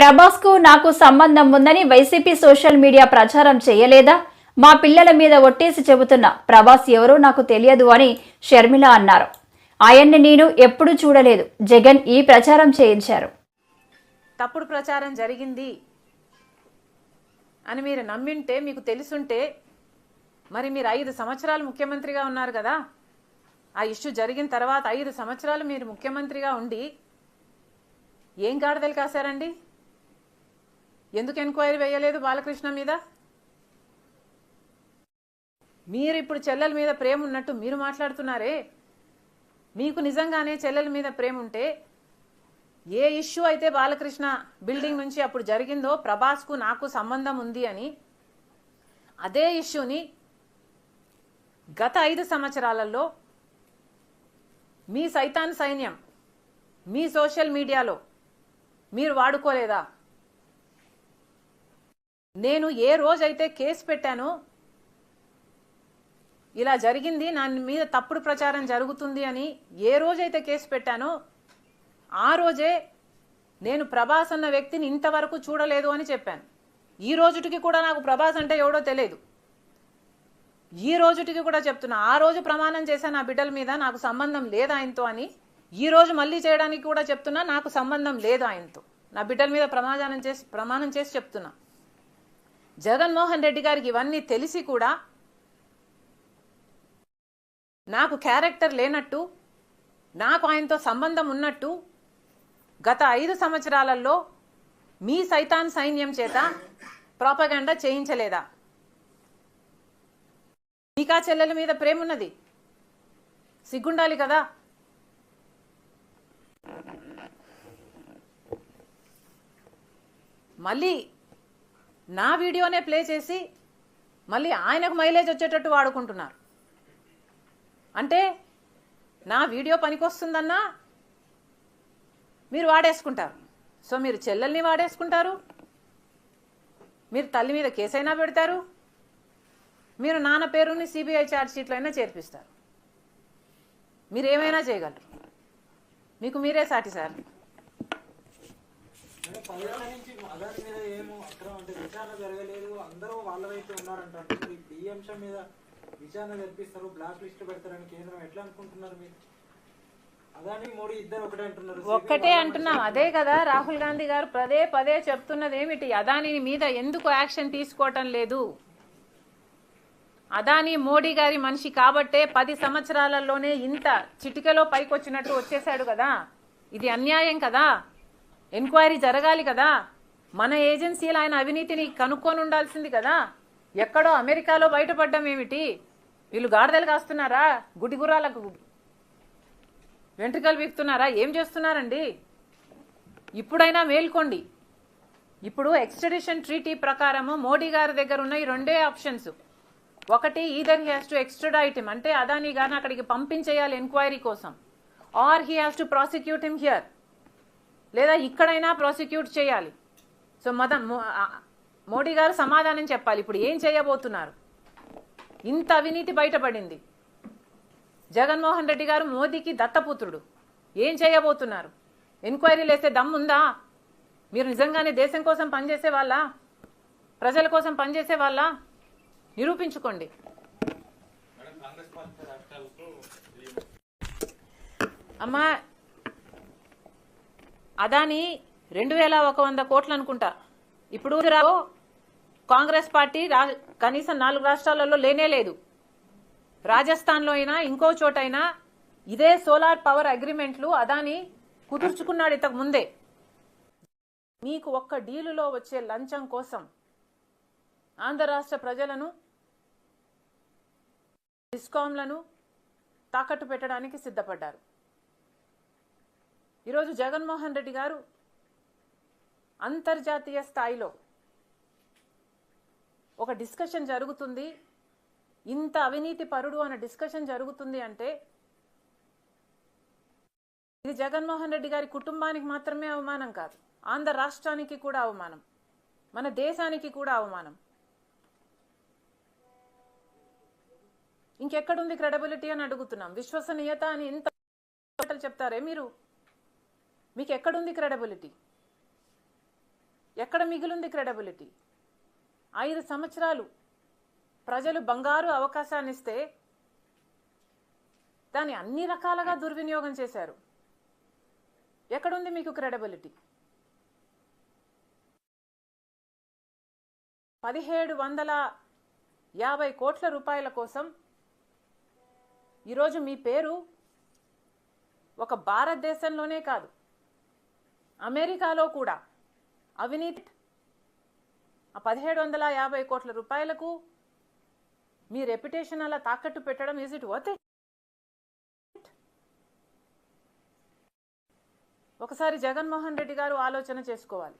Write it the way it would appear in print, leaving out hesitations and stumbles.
ప్రభాస్ కు నాకు సంబంధం ఉందని వైసీపీ సోషల్ మీడియా ప్రచారం చేయలేదా? మా పిల్లల మీద ఒట్టేసి చెబుతున్న ప్రభాస్ ఎవరో నాకు తెలియదు అని షర్మిల అన్నారు. ఆయన్ని నేను ఎప్పుడూ చూడలేదు. జగన్ ఈ ప్రచారం చేయించారు. తప్పుడు ప్రచారం జరిగింది అని మీరు నమ్మింటే, మీకు తెలుసుంటే, మరి మీరు 5 సంవత్సరాలు ముఖ్యమంత్రిగా ఉన్నారు కదా. ఆ ఇష్యూ జరిగిన తర్వాత 5 సంవత్సరాలు మీరు ముఖ్యమంత్రిగా ఉండి ఏం గాడిదలు కాశారండి? ఎందుకు ఎంక్వైరీ వేయలేదు బాలకృష్ణ మీద? మీరు ఇప్పుడు చెల్లెల మీద ప్రేమ ఉన్నట్టు మీరు మాట్లాడుతున్నారే. మీకు నిజంగానే చెల్లెల మీద ప్రేమ ఉంటే, ఏ ఇష్యూ అయితే బాలకృష్ణ బిల్డింగ్ నుంచి అప్పుడు జరిగిందో ప్రభాస్కు నాకు సంబంధం ఉంది అని, అదే ఇష్యూని గత 5 సంవత్సరాలలో మీ సైతాన్ సైన్యం మీ సోషల్ మీడియాలో మీరు వాడుకోలేదా? నేను ఏ రోజైతే కేసు పెట్టానో, ఇలా జరిగింది, నా మీద తప్పుడు ప్రచారం జరుగుతుంది అని ఏ రోజైతే కేసు పెట్టానో, ఆ రోజే నేను ప్రభాస్ అన్న వ్యక్తిని ఇంతవరకు చూడలేదు అని చెప్పాను. ఈ రోజుటికి కూడా నాకు ప్రభాస్ అంటే ఎవడో తెలియదు. ఈ రోజుటికి కూడా చెప్తున్నా. ఆ రోజు ప్రమాణం చేశాను నా బిడ్డల మీద నాకు సంబంధం లేదు ఆయనతో అని. ఈ రోజు మళ్ళీ చేయడానికి కూడా చెప్తున్నా నాకు సంబంధం లేదు ఆయనతో. నా బిడ్డల మీద ప్రమాణం చేసి చెప్తున్నా. జగన్మోహన్ రెడ్డి గారికి ఇవన్నీ తెలిసి కూడా నాకు క్యారెక్టర్ లేనట్టు, నాకు ఆయనతో సంబంధం ఉన్నట్టు గత 5 సంవత్సరాలలో మీ సైతాన్ సైన్యం చేత ప్రాపగండా చేయించలేదా? మీకా చెల్లెల మీద ప్రేమ ఉన్నది, సిగ్గుండాలి కదా. మళ్ళీ నా వీడియోనే ప్లే చేసి మళ్ళీ ఆయనకు మైలేజ్ వచ్చేటట్టు వాడుకుంటున్నారు. అంటే నా వీడియో పనికొస్తుందన్నా మీరు వాడేసుకుంటారు. సో మీరు చెల్లెల్ని వాడేసుకుంటారు, మీరు తల్లి మీద కేసైనా పెడతారు, మీరు నాన్న పేరుని సిబిఐ ఛార్జ్ షీట్లో అయినా చేర్పిస్తారు. మీరు ఏమైనా చేయగలరు. మీకు మీరే సాటి సార్. ఒక్కటే అంటున్నాం. అదే కదా రాహుల్ గాంధీ గారు పదే పదే చెప్తున్నది ఏమిటి? అదాని మీద ఎందుకు యాక్షన్ తీసుకోవటం లేదు? అదాని మోడీ గారి మనిషి కాబట్టే 10 సంవత్సరాలలోనే ఇంత చిటికలో పైకొచ్చినట్టు వచ్చేసాడు కదా. ఇది అన్యాయం కదా. ఎంక్వైరీ జరగాలి కదా. మన ఏజెన్సీలు ఆయన అవినీతిని కనుక్కొని ఉండాల్సింది కదా. ఎక్కడో అమెరికాలో బయటపడ్డం ఏమిటి? వీళ్ళు గాడిదలు కాస్తున్నారా? గుడిగురాలకు వెంట్రుకలు వీక్తున్నారా? ఏం చేస్తున్నారండి? ఇప్పుడైనా మేల్కోండి. ఇప్పుడు ఎక్స్ట్రడిషన్ ట్రీటీ ప్రకారము మోడీ గారి దగ్గర ఉన్న ఈ 2 ఆప్షన్స్. ఒకటి, either he has to extradite him, అంటే అదాని గారిని అక్కడికి పంపించేయాలి ఎంక్వైరీ కోసం, or he has to prosecute him here, లేదా ఇక్కడైనా ప్రాసిక్యూట్ చేయాలి. సో మోడీ గారు సమాధానం చెప్పాలి. ఇప్పుడు ఏం చేయబోతున్నారు? ఇంత అవినీతి బయటపడింది. జగన్మోహన్ రెడ్డి గారు మోదీకి దత్తపుత్రుడు. ఏం చేయబోతున్నారు? ఎంక్వైరీలు వేసే దమ్ముందా? మీరు నిజంగానే దేశం కోసం పనిచేసే వాళ్ళ, ప్రజల కోసం పనిచేసే వాళ్ళ? నిరూపించుకోండి. అమ్మా, అదాని 2100 కోట్లు అనుకుంటా. ఇప్పుడు కాంగ్రెస్ పార్టీ కనీసం 4 రాష్ట్రాలలో లేనే లేదు. రాజస్థాన్లో అయినా ఇంకో చోటైనా ఇదే సోలార్ పవర్ అగ్రిమెంట్లు అదాని కుదుర్చుకున్నాడు ఇంతకు ముందే. మీకు ఒక్క డీలులో వచ్చే లంచం కోసం ఆంధ్ర రాష్ట్ర ప్రజలను, డిస్కాంలను తాకట్టు పెట్టడానికి సిద్ధపడ్డారు. ఈరోజు జగన్మోహన్ రెడ్డి గారు అంతర్జాతీయ స్థాయిలో ఒక డిస్కషన్ జరుగుతుంది, ఇంత అవినీతి పరుడు అనే డిస్కషన్ జరుగుతుంది అంటే ఇది జగన్మోహన్ రెడ్డి గారి కుటుంబానికి మాత్రమే అవమానం కాదు, ఆంధ్ర రాష్ట్రానికి కూడా అవమానం, మన దేశానికి కూడా అవమానం. ఇంకెక్కడుంది క్రెడిబిలిటీ అని అడుగుతున్నాం. విశ్వసనీయత అని ఇంత చెప్తారే మీరు, మీకు ఎక్కడుంది క్రెడిబిలిటీ? ఎక్కడ మిగిలింది క్రెడిబిలిటీ? 5 సంవత్సరాలు ప్రజలు బంగారు అవకాశాన్ని ఇస్తే దాన్ని అన్ని రకాలుగా దుర్వినియోగం చేశారు. ఎక్కడుంది మీకు క్రెడిబిలిటీ? 1750 కోట్ల రూపాయల కోసం ఈరోజు మీ పేరు ఒక భారతదేశంలోనే కాదు, అమెరికాలో కూడా అవినీతి. ఆ 1750 కోట్ల రూపాయలకు మీ రెప్యుటేషన్ అలా తాకట్టు పెట్టడం, ఈజ్ ఇట్ వర్త్ ఇట్? ఒకసారి జగన్మోహన్ రెడ్డి గారు ఆలోచన చేసుకోవాలి.